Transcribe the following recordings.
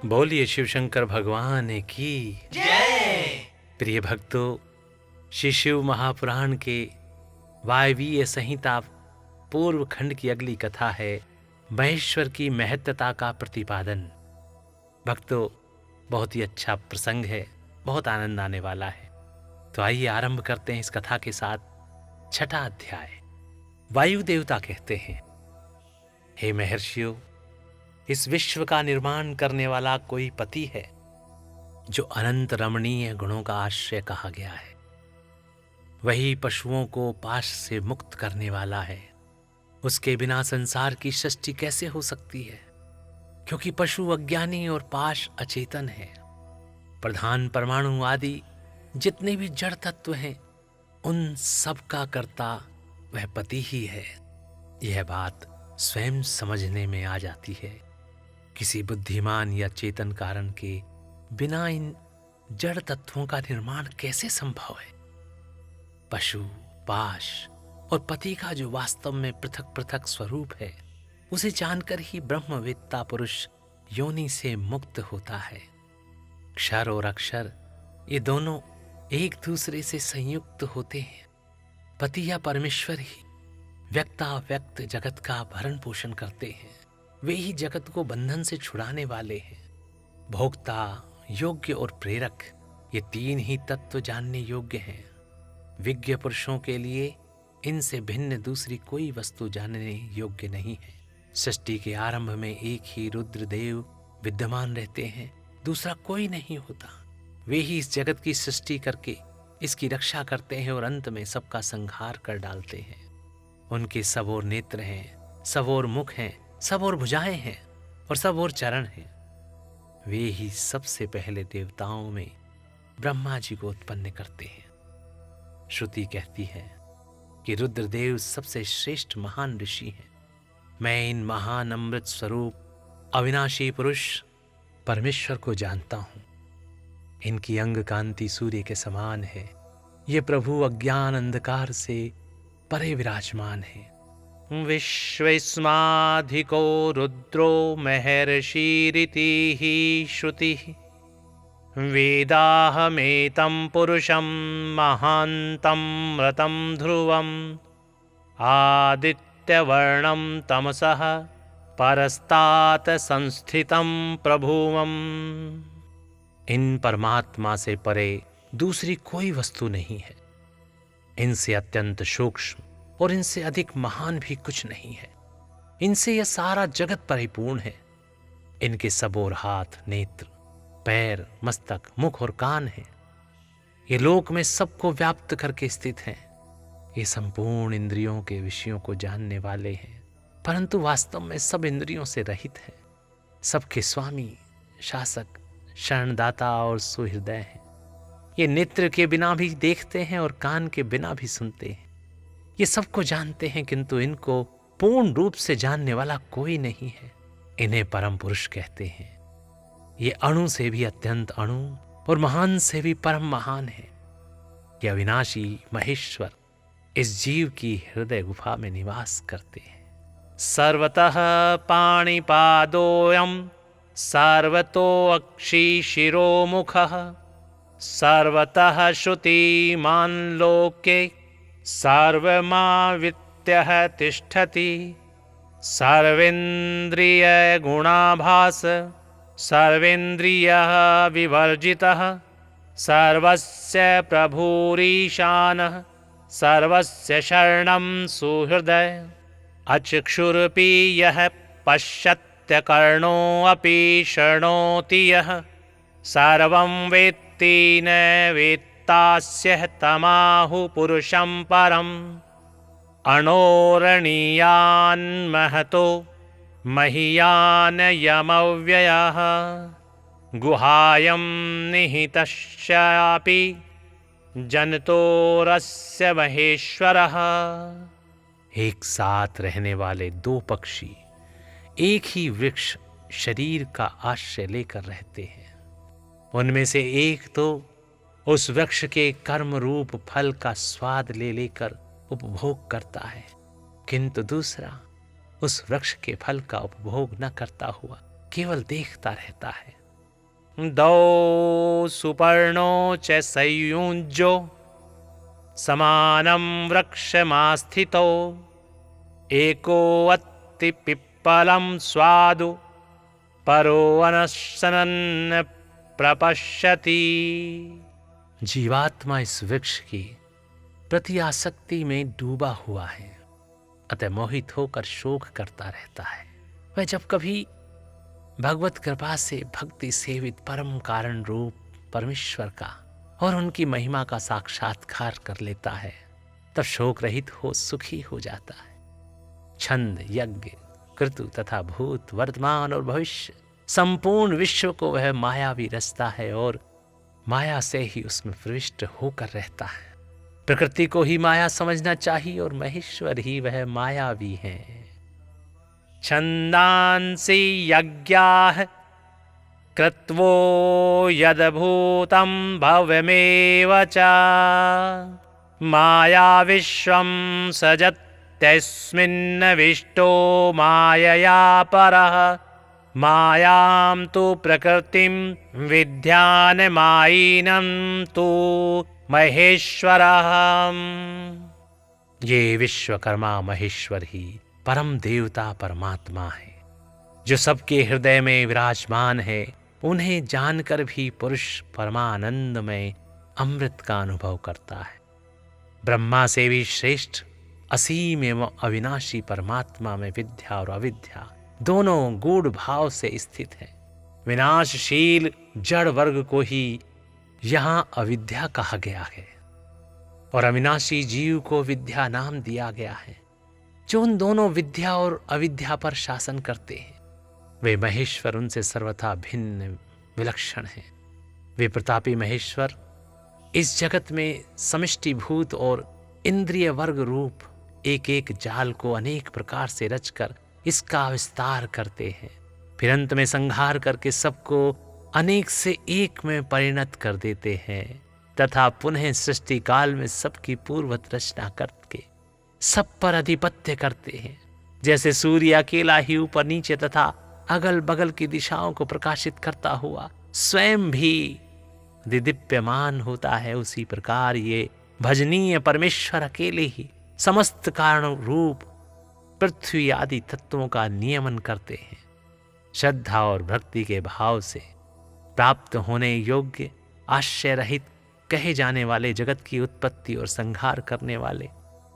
बोलिए शिव शंकर भगवान की जय। प्रिय भक्तों, श्री शिव महापुराण के वायवीय संहिता पूर्व खंड की अगली कथा है महेश्वर की महत्ता का प्रतिपादन। भक्तों, बहुत ही अच्छा प्रसंग है, बहुत आनंद आने वाला है। तो आइए आरंभ करते हैं इस कथा के साथ। छठा अध्याय। वायु देवता कहते हैं, हे महर्षियों, इस विश्व का निर्माण करने वाला कोई पति है जो अनंत रमणीय गुणों का आश्रय कहा गया है। वही पशुओं को पाश से मुक्त करने वाला है। उसके बिना संसार की सृष्टि कैसे हो सकती है? क्योंकि पशु अज्ञानी और पाश अचेतन है। प्रधान परमाणु आदि जितने भी जड़ तत्व हैं, उन सब का कर्ता वह पति ही है। यह बात स्वयं समझने में आ जाती है। किसी बुद्धिमान या चेतन कारण के बिना इन जड़ तत्वों का निर्माण कैसे संभव है? पशु, पाश और पति का जो वास्तव में पृथक पृथक स्वरूप है, उसे जानकर ही ब्रह्मवेत्ता पुरुष योनि से मुक्त होता है। क्षर और अक्षर ये दोनों एक दूसरे से संयुक्त होते हैं। पति या परमेश्वर ही व्यक्ताव्यक्त जगत का भरण पोषण करते हैं। वे ही जगत को बंधन से छुड़ाने वाले हैं। भोक्ता, योग्य और प्रेरक, ये तीन ही तत्व जानने योग्य हैं। विज्ञ पुरुषों के लिए इनसे भिन्न दूसरी कोई वस्तु जानने योग्य नहीं है। सृष्टि के आरंभ में एक ही रुद्रदेव विद्यमान रहते हैं, दूसरा कोई नहीं होता। वे ही इस जगत की सृष्टि करके इसकी रक्षा करते हैं और अंत में सबका संहार कर डालते हैं। उनके सब और नेत्र हैं, सब और मुख हैं, सब और भुजाएं हैं और सब और चरण हैं। वे ही सबसे पहले देवताओं में ब्रह्मा जी को उत्पन्न करते हैं। श्रुति कहती है कि रुद्रदेव सबसे श्रेष्ठ महान ऋषि हैं। मैं इन महान अमृत स्वरूप अविनाशी पुरुष परमेश्वर को जानता हूं। इनकी अंग कांति सूर्य के समान है। ये प्रभु अज्ञान अंधकार से परे विराजमान है। विश्वस्माधिको रुद्रो महर्षिरिति ही श्रुतिः वेदाहमेतं पुरुषं महान्तं व्रतं ध्रुवम् आदित्यवर्णं तमसः परस्तात् संस्थितं प्रभुवम्। इन परमात्मा से परे दूसरी कोई वस्तु नहीं है। इनसे अत्यंत सूक्ष्म और इनसे अधिक महान भी कुछ नहीं है। इनसे यह सारा जगत परिपूर्ण है। इनके सब और हाथ, नेत्र, पैर, मस्तक, मुख और कान हैं। ये लोक में सबको व्याप्त करके स्थित हैं। ये संपूर्ण इंद्रियों के विषयों को जानने वाले हैं, परंतु वास्तव में सब इंद्रियों से रहित हैं। सबके स्वामी, शासक, शरणदाता और सुहृदय हैं। ये नेत्र के बिना भी देखते हैं और कान के बिना भी सुनते हैं। ये सबको जानते हैं, किंतु इनको पूर्ण रूप से जानने वाला कोई नहीं है। इन्हें परम पुरुष कहते हैं। ये अणु से भी अत्यंत अणु और महान से भी परम महान है। ये अविनाशी महेश्वर इस जीव की हृदय गुफा में निवास करते हैं। सर्वतः पाणिपादोऽयं सर्वतोऽक्षि शिरोमुखः सर्वतः श्रुतिमान् लोके सर्वमावित्यः तिष्ठति सर्वेन्द्रियगुणाभास सर्वेन्द्रियः विवर्जितः सर्वस्य प्रभुरीशानः सर्वस्य शरणं सुहृदय अचक्षुरपि यः पश्यत्यकर्णोऽपि शृणोति यः सर्वं वेत्ति न वेत्तास्य तमाहु पुरुषं परम् अणोरणीयान् महतो महीयान् यमव्ययः गुहायं निहितश्चापि जनतोरस्य महेश्वरः। एक साथ रहने वाले दो पक्षी एक ही वृक्ष शरीर का आश्रय लेकर रहते हैं। उनमें से एक तो उस वृक्ष के कर्म रूप फल का स्वाद ले लेकर उपभोग करता है, किंतु दूसरा उस वृक्ष के फल का उपभोग न करता हुआ केवल देखता रहता है। दौ सुपर्णो च संयुज्यो समानं वृक्षमास्थितो एको अत्ति पिप्पलं स्वादु परो अनशनन् प्रपश्यति। जीवात्मा इस वृक्ष की प्रति आसक्ति में डूबा हुआ है, अतः मोहित होकर शोक करता रहता है। वह जब कभी भगवत कृपा से भक्ति सेवित परम कारण रूप परमेश्वर का और उनकी महिमा का साक्षात्कार कर लेता है, तब शोक रहित हो सुखी हो जाता है। छंद, यज्ञ, क्रतु तथा भूत, वर्तमान और भविष्य संपूर्ण विश्व को वह मायावी रचता है और माया से ही उसमें प्रविष्ट होकर रहता है। प्रकृति को ही माया समझना चाहिए और महेश्वर ही वह मायावी हैं। छंदांसि यज्ञाः कृत्वो यद्भूतं भव्यमेव च माया विश्वं सजत्यस्मिन् विष्टो मायया परः मायां तु प्रकृतिं विद्यान्मायिनं तु महेश्वरः। ये विश्वकर्मा महेश्वर ही परम देवता परमात्मा है, जो सबके हृदय में विराजमान है। उन्हें जानकर भी पुरुष परमानंद में अमृत का अनुभव करता है। ब्रह्मा से भी श्रेष्ठ असीम एवं अविनाशी परमात्मा में विद्या और अविद्या दोनों गूढ़ भाव से स्थित है। विनाशशील जड़ वर्ग को ही यहाँ अविद्या कहा गया है और अविनाशी जीव को विद्या नाम दिया गया है, जो उन दोनों विद्या और अविद्या पर शासन करते हैं। वे महेश्वर उनसे सर्वथा भिन्न विलक्षण हैं। वे प्रतापी महेश्वर इस जगत में समष्टिभूत और इंद्रिय वर्ग रूप एक एक जाल को अनेक प्रकार से रचकर इसका विस्तार करते हैं, फिर अंत में संहार करके सबको अनेक से एक में परिणत कर देते हैं तथा पुनः सृष्टि काल में सबकी पूर्वत रचना करके सब पर अधिपत्य करते हैं। जैसे सूर्य अकेला ही ऊपर नीचे तथा अगल बगल की दिशाओं को प्रकाशित करता हुआ स्वयं भी दिदीप्यमान होता है, उसी प्रकार ये भजनीय परमेश्वर अकेले ही समस्त कारण रूप पृथ्वी आदि तत्वों का नियमन करते हैं। श्रद्धा और भक्ति के भाव से प्राप्त होने योग्य आश्चर्य रहित कहे जाने वाले जगत की उत्पत्ति और संहार करने वाले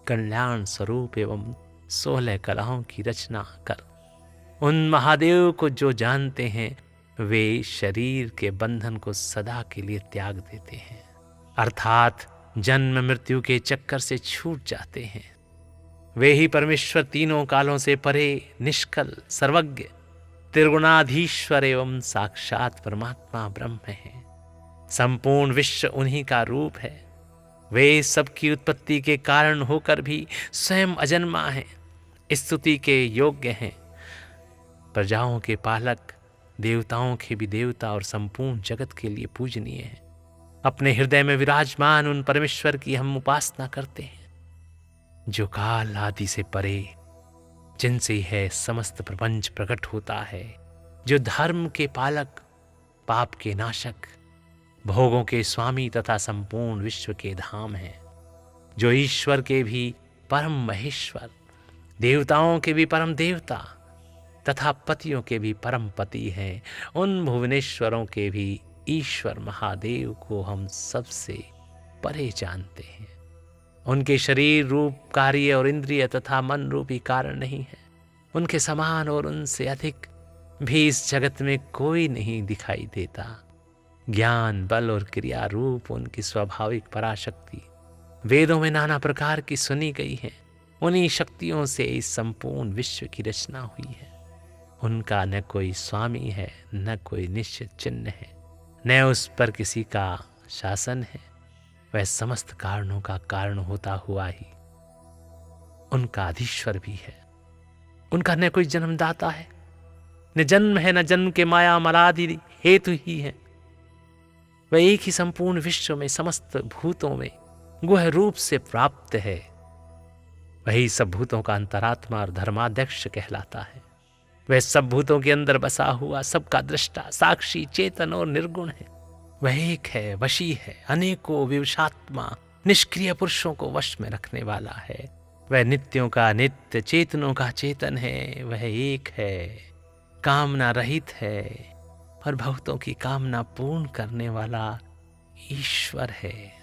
कल्याण स्वरूप एवं 16 कलाओं की रचना कर उन महादेव को जो जानते हैं, वे शरीर के बंधन को सदा के लिए त्याग देते हैं, अर्थात जन्म मृत्यु के चक्कर से छूट जाते हैं। वे ही परमेश्वर तीनों कालों से परे निष्कल सर्वज्ञ त्रिगुणाधीश्वर एवं साक्षात परमात्मा ब्रह्म है। संपूर्ण विश्व उन्हीं का रूप है। वे सबकी उत्पत्ति के कारण होकर भी स्वयं अजन्मा हैं, स्तुति के योग्य हैं, प्रजाओं के पालक, देवताओं के भी देवता और संपूर्ण जगत के लिए पूजनीय हैं। अपने हृदय में विराजमान उन परमेश्वर की हम उपासना करते हैं, जो काल आदि से परे, जिनसे है समस्त प्रपंच प्रकट होता है, जो धर्म के पालक, पाप के नाशक, भोगों के स्वामी तथा संपूर्ण विश्व के धाम हैं, जो ईश्वर के भी परम महेश्वर, देवताओं के भी परम देवता तथा पतियों के भी परम पति हैं। उन भुवनेश्वरों के भी ईश्वर महादेव को हम सबसे परे जानते हैं। उनके शरीर रूप कार्य और इंद्रिय तथा मन रूपी कारण नहीं है। उनके समान और उनसे अधिक भी इस जगत में कोई नहीं दिखाई देता। ज्ञान, बल और क्रिया रूप उनकी स्वाभाविक पराशक्ति वेदों में नाना प्रकार की सुनी गई है। उन्हीं शक्तियों से इस संपूर्ण विश्व की रचना हुई है। उनका न कोई स्वामी है, न कोई निश्चित चिन्ह है, न उस पर किसी का शासन है। वह समस्त कारणों का कारण होता हुआ ही उनका अधीश्वर भी है। उनका न कोई जन्मदाता है, न जन्म है, न जन्म के माया मलादि हेतु ही है। वह एक ही संपूर्ण विश्व में समस्त भूतों में गुह रूप से प्राप्त है। वही सब भूतों का अंतरात्मा और धर्माध्यक्ष कहलाता है। वह सब भूतों के अंदर बसा हुआ, सबका दृष्टा, साक्षी, चेतन और निर्गुण है। वह एक है, वशी है, अनेकों विवशात्मा, निष्क्रिय पुरुषों को वश में रखने वाला है। वह नित्यों का नित्य, चेतनों का चेतन है। वह एक है, कामना रहित है और भक्तों की कामना पूर्ण करने वाला ईश्वर है।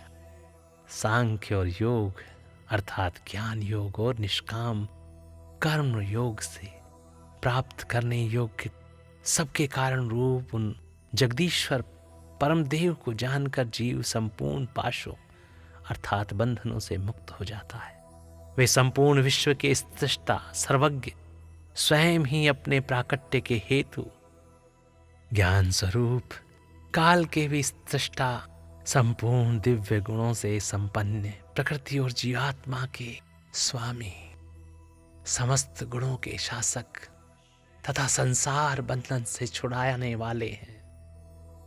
सांख्य और योग अर्थात ज्ञान योग और निष्काम कर्म योग से प्राप्त करने योग्य सबके कारण रूप उन जगदीश्वर परम देव को जानकर जीव संपूर्ण पाशों अर्थात बंधनों से मुक्त हो जाता है। वे संपूर्ण विश्व के सृष्टा, सर्वज्ञ, स्वयं ही अपने प्राकट्य के हेतु ज्ञान स्वरूप, काल के भी सृष्टा, संपूर्ण दिव्य गुणों से संपन्न, प्रकृति और जीवात्मा के स्वामी, समस्त गुणों के शासक तथा संसार बंधन से छुड़ाने वाले हैं।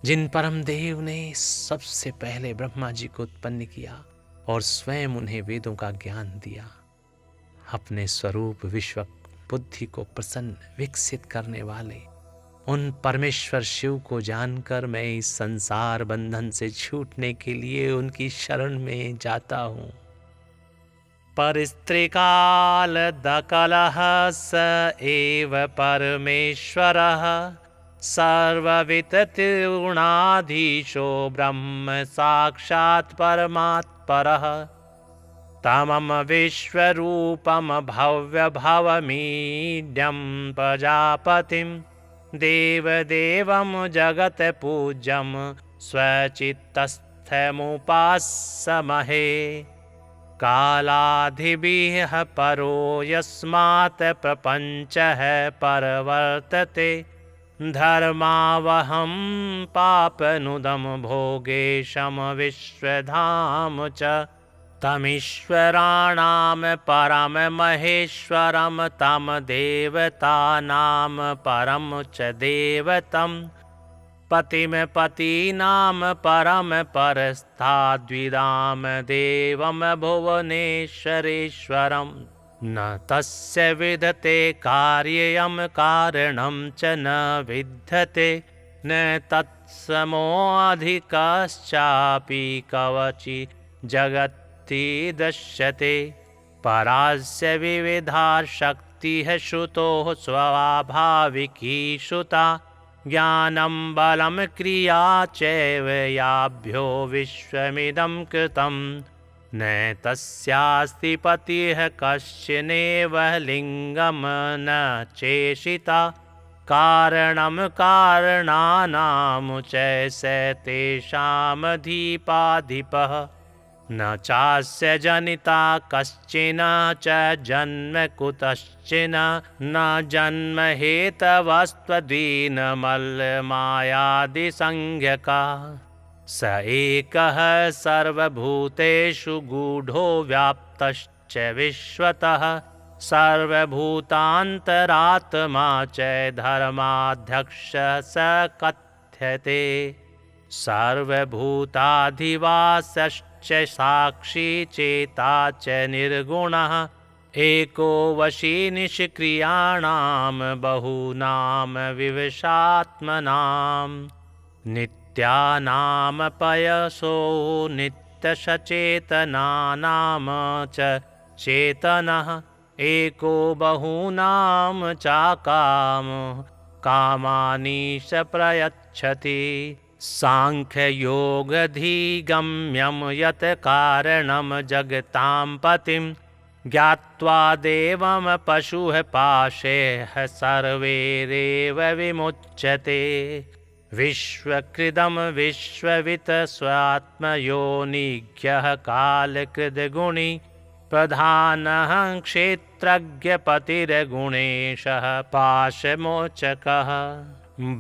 जिन परम देव ने सबसे पहले ब्रह्मा जी को उत्पन्न किया और स्वयं उन्हें वेदों का ज्ञान दिया। अपने स्वरूप विश्व बुद्धि को प्रसन्न विकसित करने वाले उन परमेश्वर शिव को जानकर मैं इस संसार बंधन से छूटने के लिए उनकी शरण में जाता हूँ। परिस्त्रिकाल दकलः स एव परमेश्वरः सर्ववित् त्रिगुणाधीशो ब्रह्म साक्षात् परमात्परः तमम विश्वरूपम भव्यभवमीड्यं प्रजापतिं देवदेवं जगत्पूज्यं स्वचित्तस्थमुपास्महे कालाधिभिः परो यस्मात् प्रपञ्चः परवर्तते धर्मावहं पापनुदं भोगेशं विश्वधाम च तमीश्वराणां परम महेश्वरं तं देवतानां परम च देवतं पतिं पतीनां परम परस्ताद्विदां देवं भुवनेश्वरेश्वरं न तस्य विद्यते कार्यं कारणं च न विद्यते न तत्समोऽधिकश्चापि कवचि जगत् दृश्यते परास्य विविधा शक्तिः श्रुतोः स्वाभाविकी श्रुता ज्ञानं बलं क्रिया चैव याभ्यो विश्वमिदं कृतं न तस्यास्ति पतिः कश्चिनेव लिङ्गं न चेशिता कारणं कारणानां च स तेषामधिपाधिपः न चास्य जनिता कश्चिन च जन्म कुतश्चिन न जन्म हेतवस्त्वदीनमल्लमायादिसंज्ञका स एकः सर्वभूतेषु गूढो व्याप्तश्च विश्वतः सर्वभूतान्तरात्मा च धर्माध्यक्षः स कथ्यते सर्वभूताधिवासश्च साक्षी चेता च निर्गुणः एको वशी निष्क्रियाणां बहूनां विवशात्मनां नित्यानां पयसो नित्यसचेतनानां च चेतनः एको बहूनां चाकाम कामानि स प्रयच्छति सांख्ययोगधिगम्यं यत् कारणं जगतां पतिं ज्ञात्वा देवं पशुः पाशैः सर्वैरेव विमुच्यते विश्वकृदं विश्ववित् स्वात्मयोनिज्ञः कालकृद्गुणी प्रधानः क्षेत्रज्ञपतिर्गुणेशः पाशमोचकः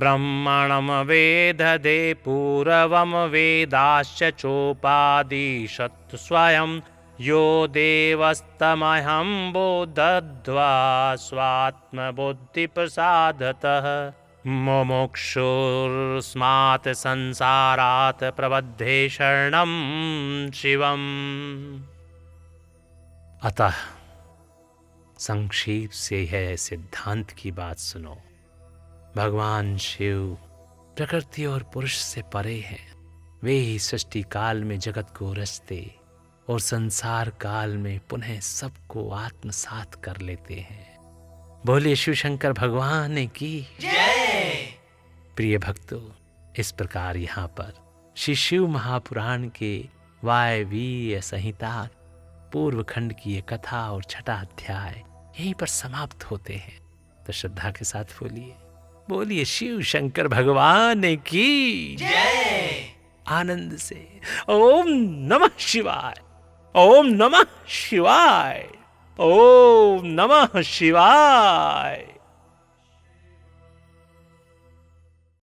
ब्रह्मणं वेददे पूर्वं वेदाश्च चोपादिशत् स्वयं यो देवस्तमहं बोधद्वा स्वात्मबुद्धिप्रसादतः मुमुक्षुर्स्मात् संसारात् प्रबद्धे शरणं शिवम्। अतः संक्षेप से है सिद्धांत की बात सुनो। भगवान शिव प्रकृति और पुरुष से परे हैं। वे ही सृष्टि काल में जगत को रचते और संसार काल में पुनः सबको आत्मसात कर लेते हैं। बोले शिव शंकर भगवान की जय। प्रिय भक्तों, इस प्रकार यहाँ पर श्री शिव महापुराण के वायवीय संहिता पूर्व खंड की ये कथा और छठा अध्याय यहीं पर समाप्त होते हैं। तो श्रद्धा के साथ बोलिए शिव शंकर भगवान की जय। आनंद से ओम नमः शिवाय, ओम नमः शिवाय, ओम नमः शिवाय।